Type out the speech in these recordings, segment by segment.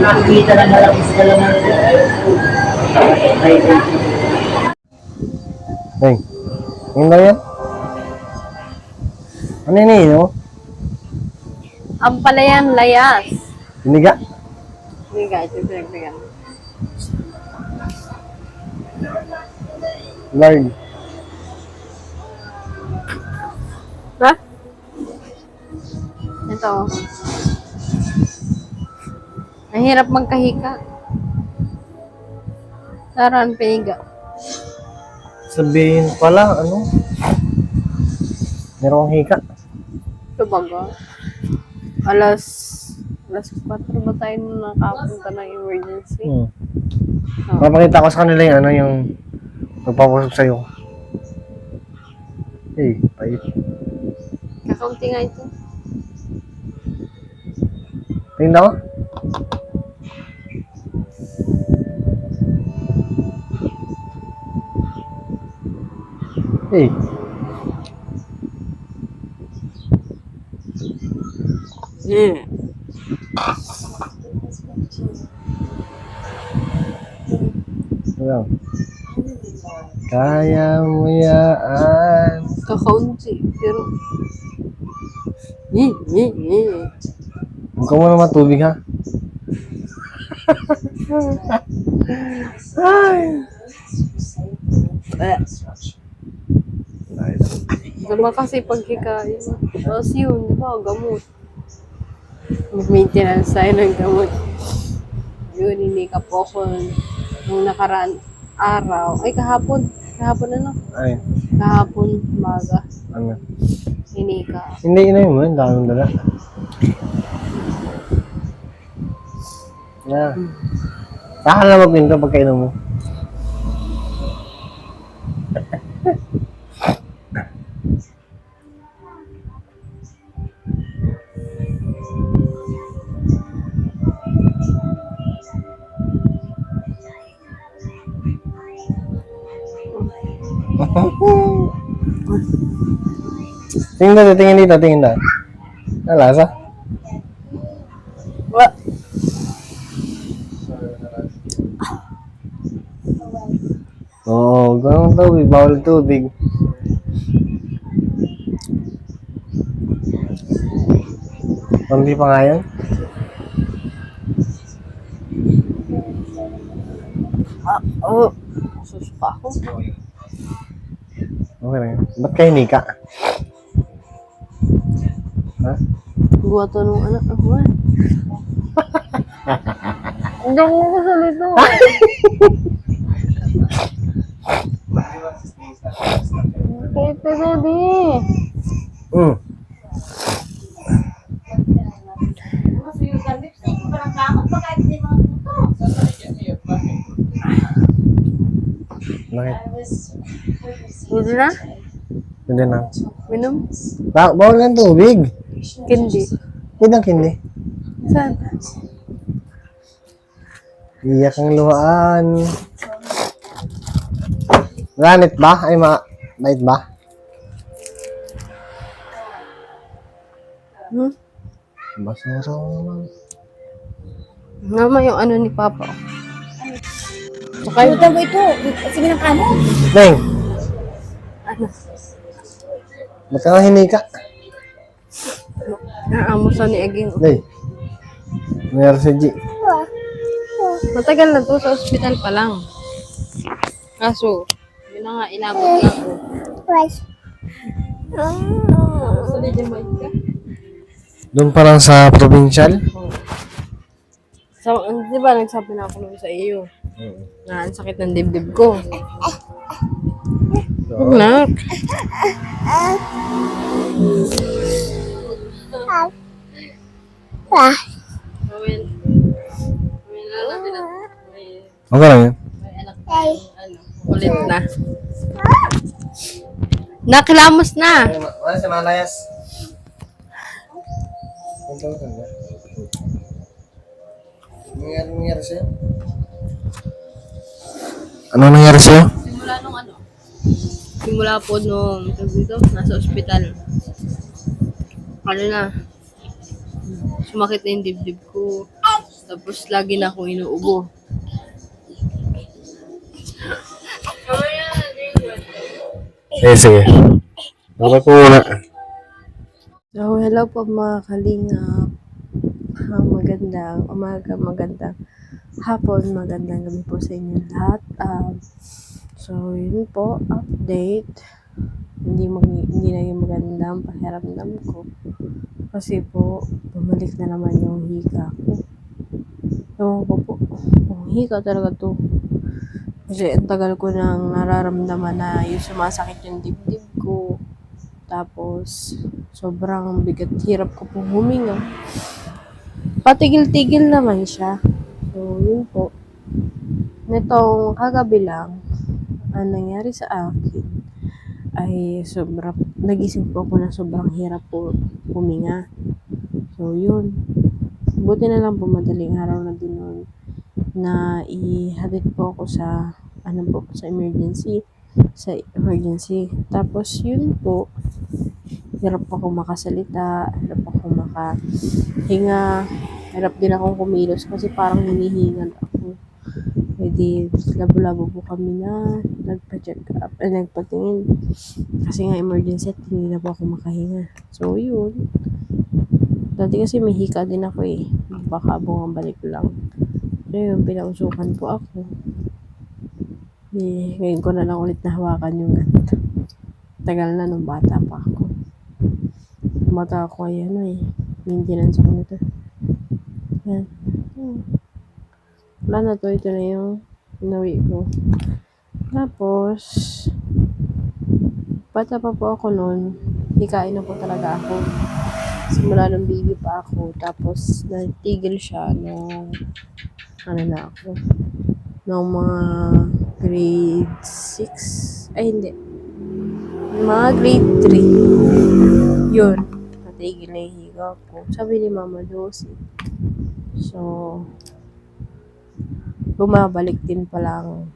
Nakikita na malaki sila ng Hey, yun ba yan? Ano yun eh, no? Ang palayan, layas. Biniga. Hindi guys, yung pinagbigan. Lord. Ha? Ito. Ang hirap magkahika. Saran, piniga. Sabihin pala, ano? Merong hika. Ito baga. Alas 4 ba tayo nakapunta ng emergency? Hmm. Oh. Papakita ko sa kanila yung ano, yung magpapasok sa'yo. Hey, pait. Kakaunti nga ito. Tingnan ako. Hey. Hmm. Ano? Kaya mo yan. Kakaunti. Pero... Huwag ka muna matubig, ha? Ay. Diba kasi pagkikain. Tapos yun, di ba, gamot. Mag-maintenance tayo ng gamot. Yun, hindi ka po ako nung nakaraan araw. Ay, kahapon. Kahapon ano? Ay, Kahapon, umaga. ano? Hindi ka. Hindi, inayin mo. Ang daming dala. Yeah. Saan na magpinto pagkainom mo? Tingin dito, tingin na. Ang lasa? What? Oo, ganun tubig, bawal tubig. Pampi pa nga yan? Oh. Susuka ako. Okay lang yan. Ba't kayo nika? Ha? Gawa to nung anak ako eh. Hindi ako masalito. Kahit na sabi. Hmm. Bakit? Hindi na? Hindi na. Minom? Bawal ng tubig. Kindi. Hindi ang kindi. Saan? Iyak ang luhaan. Ganit ba? Ay, bait ba? Hmm? Basero naman. Nama yung ano ni Papa. Saka yung... Puta mo ito. Sige ng kamo. Neng, Ano? ba't ka nga hinika? Naamusan ni Eging. Neng, mayroon si G. Matagal na to. Sa ospital pa lang. Kaso, yun na nga, inabot na ako. Sa Jamaica. Doon pa lang sa provincial? So, di ba nagsabi na ako nun sa iyo na ang sakit ng dibdib ko. Nak. Okay lang yan. Ulit na. Nakilamos na. Ano si Manayas? Nangyari sa'yo? Ano nangyari sa'yo? Simula nung ano? Simula po nung dito, nasa ospital. Ano na, sumakit na yung dibdib ko. Tapos lagi na akong inuubo. Sige. Okay po muna. So, hello po mga kalingap. Magandang umaga, magandang hapon, magandang gabi po sa inyo lahat. So, yun po, update. Hindi naging maganda ang pakiramdam ko. Kasi po, bumalik na naman yung hika ko. Ewan ko po, hika talaga to. Kasi ang tagal ko nang nararamdaman na yung sumasakit yung dibdib ko. Tapos, sobrang bigat, hirap ko pong huminga. Patigil-tigil naman siya. So, yun po. Nitong kagabi lang, ang nangyari sa akin ay nagising po ako na sobrang hirap po huminga. So, yun. Buti na lang po madaling araw na din nun na ihatid po ako sa emergency. Tapos, yun po, hirap ako makasalita, hirap ako makahinga, hirap din akong kumilos kasi parang hinihingal ako. Pwede, labo-labo po kami na nagpa-check up, nagpatingin. Kasi nga emergency at hindi na po ako makahinga. So, yun. Dati kasi may hika din ako eh. Baka bungang balik lang. So, yun, pinausukan po ako. Ngayon ko na lang ulit nahawakan yung ganito. Tagal na nung bata pa ako. Mata ako ay maintenance ako nito. Yan. Wala na to. Ito na yung inawi ko. Tapos, bata pa po ako noon. Hikain na po talaga ako. Simula nung baby pa ako. Tapos, natigil siya nung na ako. Nung mga grade 6. Ay, hindi. Mga grade 3. Yun. Natigil na yung higa ko. Sabi ni Mama Josie. So, bumabalik din palang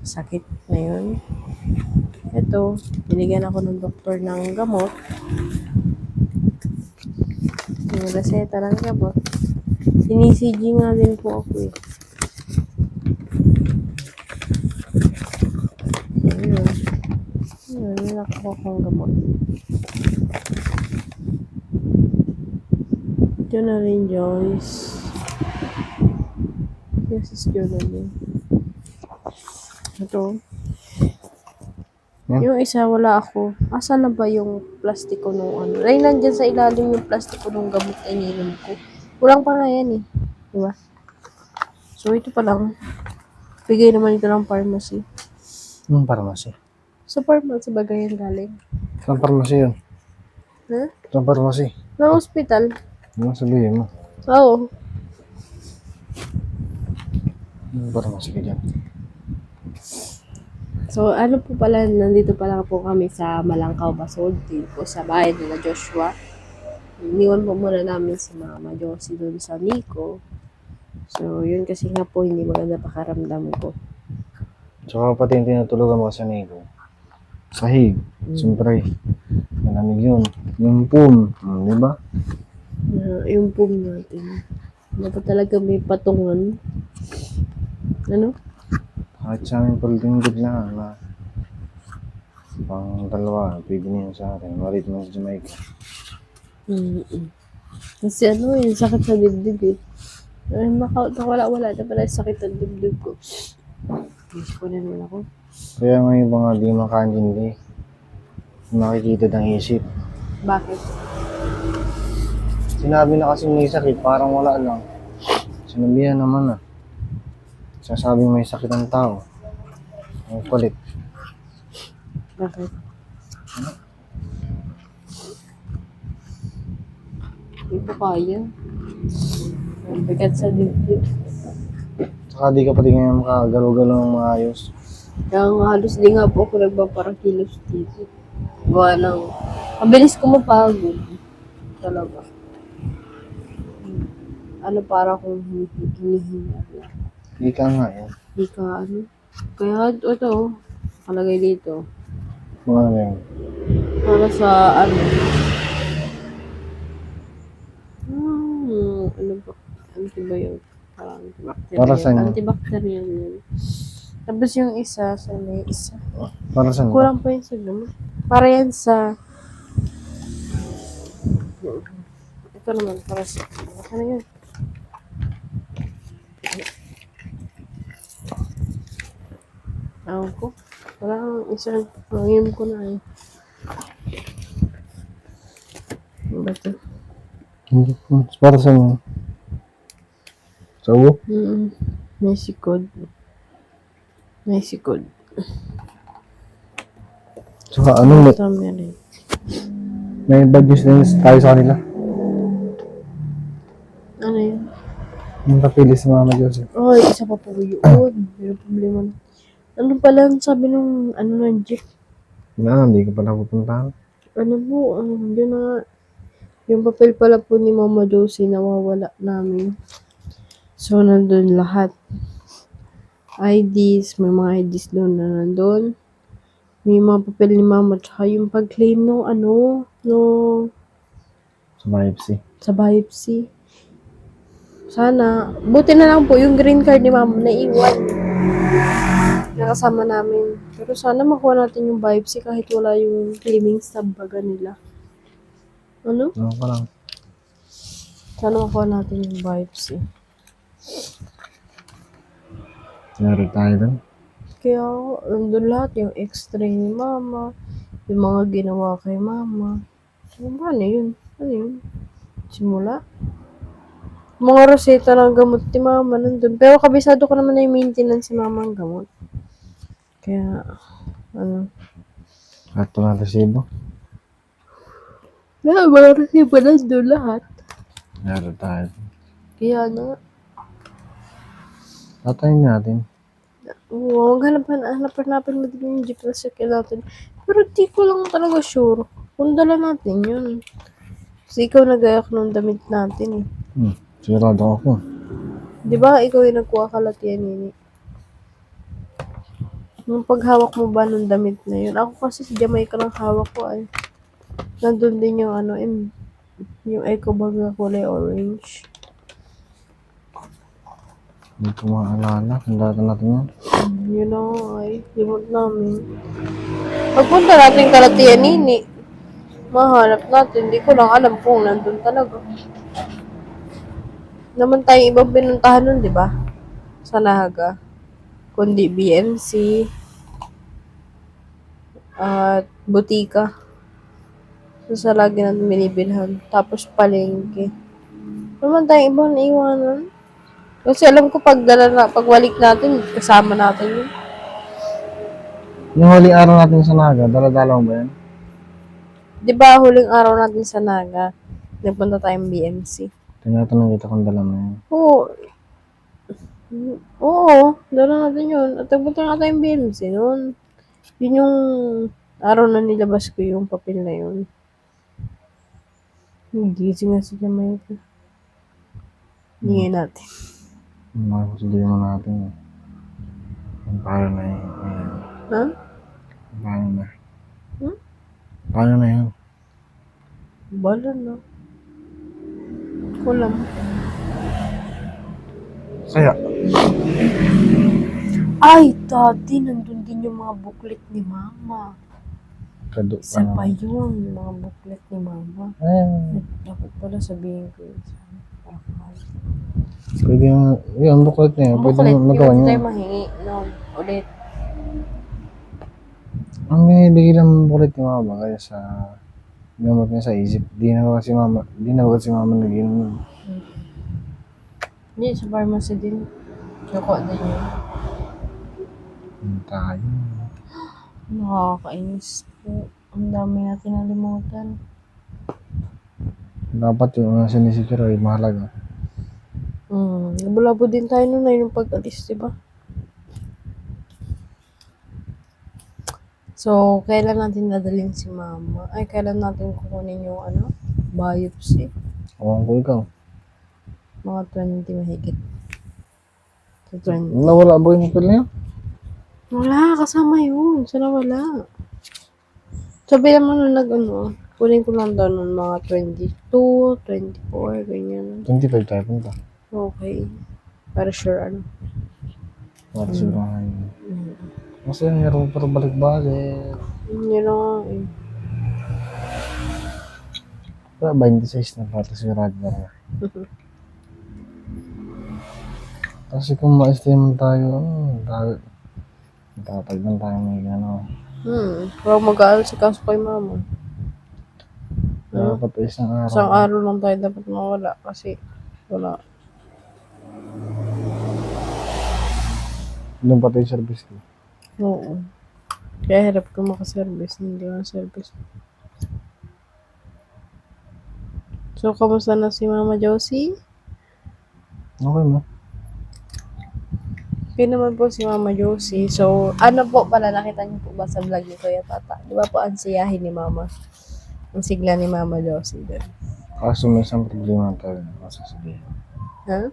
sakit na yun. Ito, binigyan ako ng doktor ng gamot. Yung reseta ng gamot. Sinisig nga din po ako eh. Ayun, nakuha kong gamot. Ito na rin, Joyce. Yes, is yun na din. Ito. Yan. Yung isa, wala ako. Asa na ba yung plastiko nung ano? Ay, nandyan sa ilalim yung plastiko nung gamot na ininom ko. Kulang pa nga yan eh. Diba? So, ito pa lang. Bigay naman ito ng pharmacy. Anong pharmacy? Sa pharmacy ba ganyan galing? Saan pharmacy yun? Ha? Saan pharmacy? Ng hospital. Ano sabihin mo? Oo. Anong pharmacy ka dyan? So, ano po pala, nandito pala po kami sa Malangkaw, Basod, dito sa bahay nila Joshua. Iniwan po muna namin si Mama Josie doon sa Nico. So, yun kasi nga po, hindi maganda pakaramdam ko. Tsaka pati yung tinutulugan mo sa Nego. Sahig. Siyempre. Malamig yun. Yung pum. Di ba? Yung pum natin. Dapat talaga may patungan. Ano? Kahit sa amin pagdinggod lang na pang dalawa, pwede na yun sa atin. Marit mo sa Jamaica. Kasi yung sakit sa dibdib eh. Ay, nakawala-wala na pala yung sakit sa dibdib ko. Miss ko na naman ako. Kaya nga yung mga di makantindi, makikita ng isip. Bakit? Sinabi na kasi may sakit, parang wala lang. Sinabihan naman Sasabing may sakit ng tao. Ang kulit. Bakit? Hindi ko kaya. Ang bigat sa dibdib. Saka di ka pati ngayon makagalaw-galaw ng maayos. Kaya nga halos di nga po ako nagpaparakilos dito. Gawa ng... Mabilis ko mapagod. Talaga. Ano para kung hinihinga lang. Di ka nga yan. Di ka ano. Kaya ito, nakalagay dito. Mga ano yun. Para sa ano? Ano ba? Antibiotic. Parang antibacterial. Para saan yun? Antibacterial yun. Tapos yung isa, sa may isa. Para saan ba? Kulang pa yun sa gamot. Para yan sa... Ito naman, para sa... Ano yun? Ewan ko. Wala kang isa. Pangim ko na eh. Ano ba ito? Hindi po. Para saan yun? Sa ubo? May sikod. May sikod. Saka ano, Turmeric. may bad news din tayo sa kanila. Ano yun? Yung kapili si Mama Joseph. Ay, isa pa po yun. May problema na. Ano pala ang sabi nung ano ng jeep? Na, hindi ko pala pupuntahan. Ano po, yun na nga. Yung papel pala po ni Mama Josie nawawala namin. So, nandun lahat. IDs, may mga IDs doon na nandun. May mga papel ni Mama, tsaka yung pag-claim no Sa biopsy. sa biopsy. Sana, buti na lang po yung green card ni Mama naiwan. Nakasama namin. Pero sana makuha natin yung biopsy kahit wala yung claiming stab baga nila. Ano? Ano ka lang. Sana makuha natin yung biopsy. Sinari tayo doon. Kaya, nandun lahat, yung x-ray ni Mama, yung mga ginawa kay Mama. So, paano yun? Ano yun? Simula? Mga reseta ng gamot ni Mama nandun. Pero kabisado ko naman na yung maintenance si Mama ang gamot. Kaya, ano? At ito na resibo. Mga resibo nandun lahat. Sinari tayo. Kaya, ano? Tatayin natin. Oo, hanapin mo din yung jeep na sakyan natin. Pero di ko lang talaga sure kung dala natin yun. Kasi ikaw nagayak ng damit natin eh. Sigurado ako. Di ba ikaw yung nagkuha kalatian nini? Nung paghawak mo ba ng damit na yun? Ako kasi sa Jamaica lang hawak ko ay. Nandun din yung ano, yung eco bag na kulay orange. Hindi ko maalala. Tandaan natin yan. Yun know, ay, limot namin. Pagpunta natin kalatian nini, mahanap natin. Di ko lang alam kung nandun talaga. Naman tayong ibang pinuntahan nun, di ba? Sa Naga. Kundi BMC at butika. So, sa lagi natin binibilhan. Tapos palengke. Naman tayong ibang naiwanan. Kasi alam ko pagbalik natin, kasama natin yun. Yung huling araw natin sa Naga, dala-dala mo ba yan? Di ba huling araw natin sa Naga, nagpunta tayong BMC? Tinatanong kita kung dala mo yan. Oo, dala natin yun. At nagpunta nga tayong BMC noon. Yun yung araw na nilabas ko yung papel na yun. Gising nga si Jamaica. Hingin natin. Makakusulihin mo natin eh. Paano na yun? Ha? Paano na? Hmm? Paano na yun? Bala na. Kulam. Kaya, Ay, dati, nandun din yung mga booklet ni Mama. Isa pa yun, yung mga booklet ni Mama. Dapat pala sabihin ko yun. Pwede yung booklet niya. Ang Pwede booklet, yung yung magawa hindi niya. tayo mahingi. No, ulit. Ang binibigay lang ng booklet ni Mama kaya sa gamot niya sa isip. Di na ba si Mama nag-inom. Hindi, sa pharmacy din. Nakuha din yun. Tayo. Nakakainis po. Ang dami natin nalimutan. Dapat yung sinisecure ay mahalaga. Nabulabo din tayo nun na yung pag-alis, diba? So, kailan natin dadalhin si Mama? Ay, kailan natin kukunin yung biopsy? Ewan ko ikaw. Mga 20 mahigit. So, 20. Nawala ba yung papel niya? Wala, kasama yun. Sana wala. Sabi naman nung nag-ano, kunin ko lang daw ng mga 22, 24, ganyan. 25 tayo punta. Okay. Para sure, ano. Para sigurahan. Kasi meron pero balik-balik. Yun na nga eh. Kaya 26 na pata sigurado na rin. Kasi kung ma-estimate tayo, tatag lang tayo may gano'n. Huwag mag-aaral si kaso kay mama. Dapat isang araw. Isang araw lang tayo dapat mawala kasi wala. Doon pati yung service ko. Oo. Kaya hirap ko makaservice. Hindi ko service. So, kamusta na si Mama Josie? Okay mo? Okay naman po si Mama Josie. So, ano po pala, nakita niyo po ba sa vlog ni Kuya Tata? Di ba po ang siyahin ni Mama? Ang sigla ni Mama Josie doon. Kaso may isang problema tayo na masasabihin. Ha?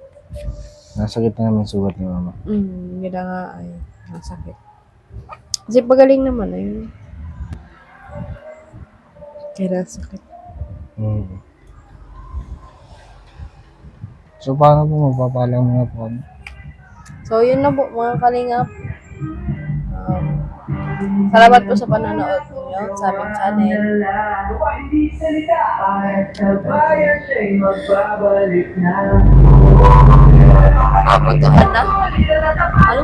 Nasa gitna namin sugat ni mama. Yun na nga ay nasakit. Kasi pagaling naman ayun. Kaya nasakit. So, paano po magpapalang mga po kami? So, yun na po mga kalingap. Salamat po sa panonood ninyo sa aming channel. Papuntahan na? Ano?